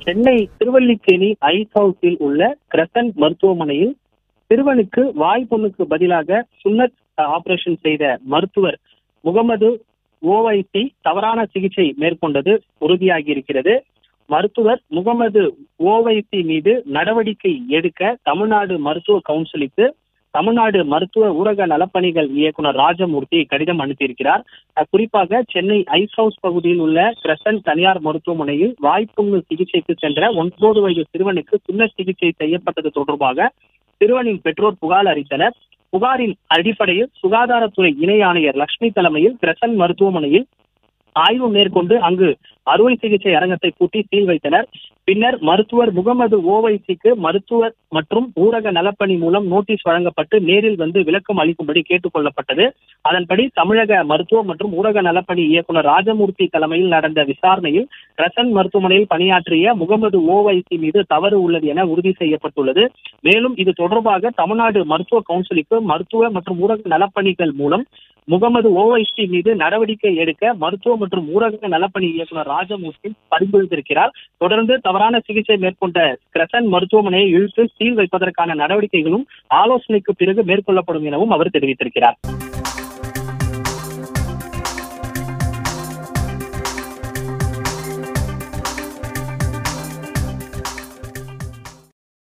Chennai Thiruvallikeni ice ஹவுஸில் உள்ள crescent மருத்துவமனையில் சிறுவனுக்கு வாய்ப்புண்ணுக்கு பதிலாக சுன்னத் ஆபரேஷன் செய்த மருத்துவர் முகமது ஓவைசி தவறான சிகிச்சை மேற்கொண்டது உறுதியாகி இருக்கிறது. மருத்துவர் முகமது ஓவைசி மீது நடவடிக்கை எடுக்க தமிழ்நாடு மருத்துவ கவுன்சிலுக்கு தமிழ்நாடு மருத்துவ ஊரக நலப்பணிகள் இயக்குனர் ராஜமூர்த்தி கடிதம் அனுப்பியிருக்கிறார். குறிப்பாக சென்னை ஐஸ் ஹவுஸ் பகுதியில் உள்ள கிரசன்ட் தனியார் மருத்துவமனையில் வாய்ப்புண்ணு சிகிச்சைக்கு சென்ற 9 வயது சிறுவனுக்கு சுன்னத் சிகிச்சை செய்யப்பட்டது தொடர்பாக சிறுவனின் பெற்றோர் புகார் அளித்தனர். புகாரின் அடிப்படையில் சுகாதாரத்துறை இணை ஆணையர் லட்சுமி தலைமையில் கிரசன்ட் மருத்துவமனையில் ஆய்வு மேற்கொண்டு அங்கு அறுவை சிகிச்சை அரங்கத்தை பூட்டி சீல் வைத்தனர். பின்னர் மருத்துவர் முகமது ஓவைசிக்கு மருத்துவர் மற்றும் ஊரக நலப்பணி மூலம் நோட்டீஸ் வழங்கப்பட்டு நேரில் வந்து விளக்கம் அளிக்கும்படி கேட்டுக் கொள்ளப்பட்டது. அதன்படி தமிழக மருத்துவ மற்றும் ஊரக நலப்பணி இயக்குனர் ராஜமூர்த்தி தலைமையில் நடந்த விசாரணையில் கிரசன்ட் மருத்துவமனையில் பணியாற்றிய முகமது ஓவைசி மீது தவறு உள்ளது என உறுதி செய்யப்பட்டுள்ளது. மேலும் இது தொடர்பாக தமிழ்நாடு மருத்துவ கவுன்சிலுக்கு மருத்துவ மற்றும் ஊரக நலப்பணிகள் மூலம் முகமது ஓவைசி மீது நடவடிக்கை எடுக்க மருத்துவ மற்றும் ஊரக நலப்பணி இயக்குனர் ராஜமூர்த்தி பரிந்துரைத்திருக்கிறார். தொடர்ந்து தவறான சிகிச்சை மேற்கொண்ட கிரசன்ட் மருத்துவமனையை இழுத்து சீல் வைப்பதற்கான நடவடிக்கைகளும் ஆலோசனைக்கு பிறகு மேற்கொள்ளப்படும் எனவும் அவர் தெரிவித்திருக்கிறார்.